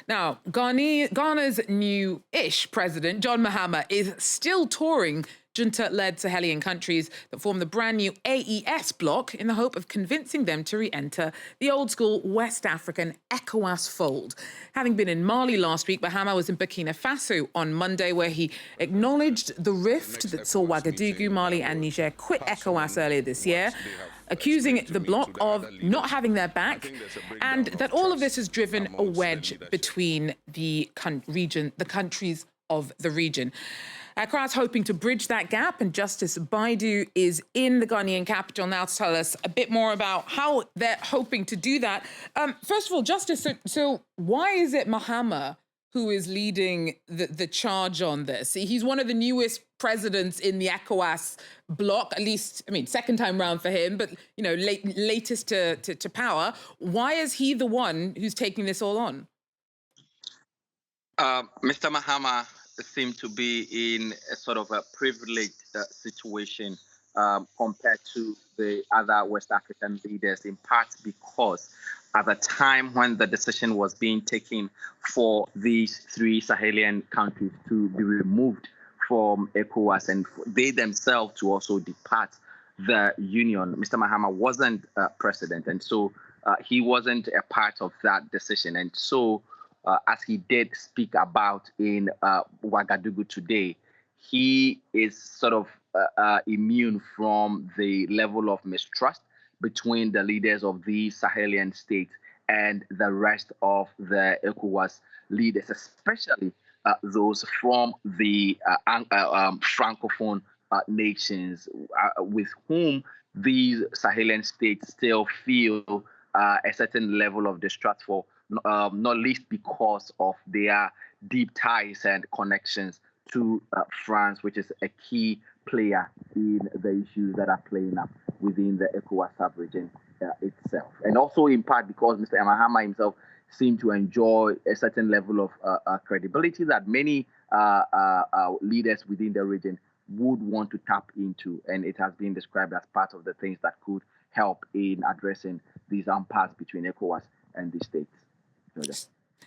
Now, Ghana's new-ish president, John Mahama, is still touring junta-led Sahelian countries that form the brand new AES bloc in the hope of convincing them to re-enter the old-school West African ECOWAS fold. Having been in Mali last week, Mahama was in Burkina Faso on Monday, where he acknowledged the rift that saw Ouagadougou, Mali and Niger quit ECOWAS earlier this year, accusing the bloc of not having their back, and that all of this has driven a wedge between the countries of the region. Accra is hoping to bridge that gap, and Justice Baidoo is in the Ghanaian capital now to tell us a bit more about how they're hoping to do that. First of all, Justice, so why is it Mahama who is leading the charge on this? He's one of the newest presidents in the ECOWAS bloc, at least, I mean, second time round for him, but, you know, latest to power. Why is he the one who's taking this all on? Mr. Mahama seemed to be in a sort of a privileged situation compared to the other West African leaders, in part because at the time when the decision was being taken for these three Sahelian countries to be removed from ECOWAS and they themselves to also depart the union, Mr. Mahama wasn't president, and so he wasn't a part of that decision. And so as he did speak about in Ouagadougou today, he is sort of immune from the level of mistrust between the leaders of these Sahelian states and the rest of the ECOWAS leaders, especially those from the Francophone nations, with whom these Sahelian states still feel a certain level of distrust for, not least because of their deep ties and connections to France, which is a key player in the issues that are playing up within the ECOWAS sub-region itself. And also in part because Mr. Mahama himself seemed to enjoy a certain level of credibility that many leaders within the region would want to tap into. And it has been described as part of the things that could help in addressing these impasse between ECOWAS and the states.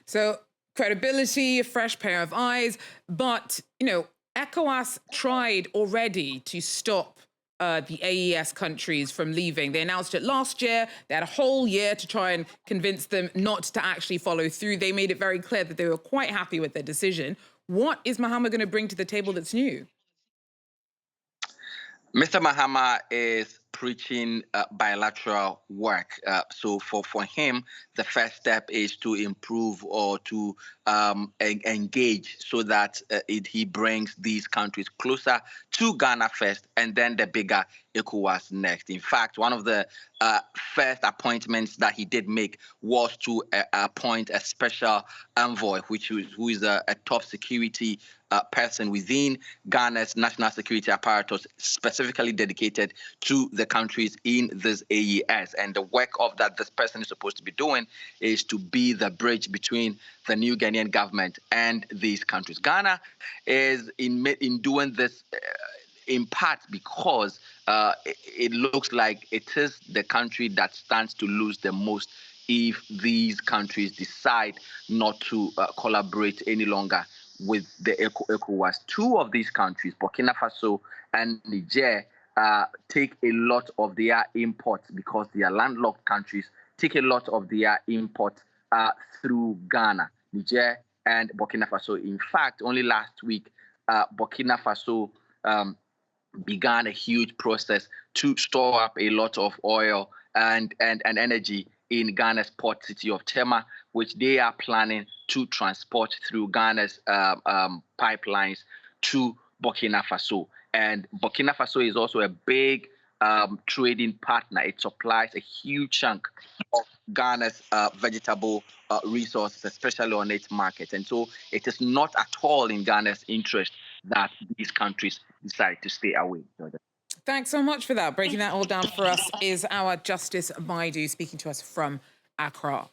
So credibility, a fresh pair of eyes, but, you know, ECOWAS tried already to stop the AES countries from leaving. They announced it last year. They had a whole year to try and convince them not to actually follow through. They made it very clear that they were quite happy with their decision. What is Mahama going to bring to the table that's new? Mr. Mahama is preaching bilateral work. So for him, the first step is to improve or to engage so that he brings these countries closer to Ghana first and then the bigger ECOWAS next. In fact, one of the first appointments that he did make was to appoint a special envoy, who is a top security person within Ghana's national security apparatus, specifically dedicated to the countries in this AES. And the work of that this person is supposed to be doing is to be the bridge between the new Ghanaian government and these countries. Ghana is in doing this in part because it looks like it is the country that stands to lose the most if these countries decide not to collaborate any longer with the ECOWAS. Two of these countries, Burkina Faso and Niger, take a lot of their imports because they are landlocked countries, take a lot of their imports through Ghana, Niger and Burkina Faso. In fact, only last week, Burkina Faso began a huge process to store up a lot of oil and energy in Ghana's port city of Tema, which they are planning to transport through Ghana's pipelines to Burkina Faso. And Burkina Faso is also a big trading partner. It supplies a huge chunk of Ghana's vegetable resources, especially on its market. And so it is not at all in Ghana's interest that these countries decide to stay away. Thanks so much for that. Breaking that all down for us is our Justice Baidoo, speaking to us from Accra.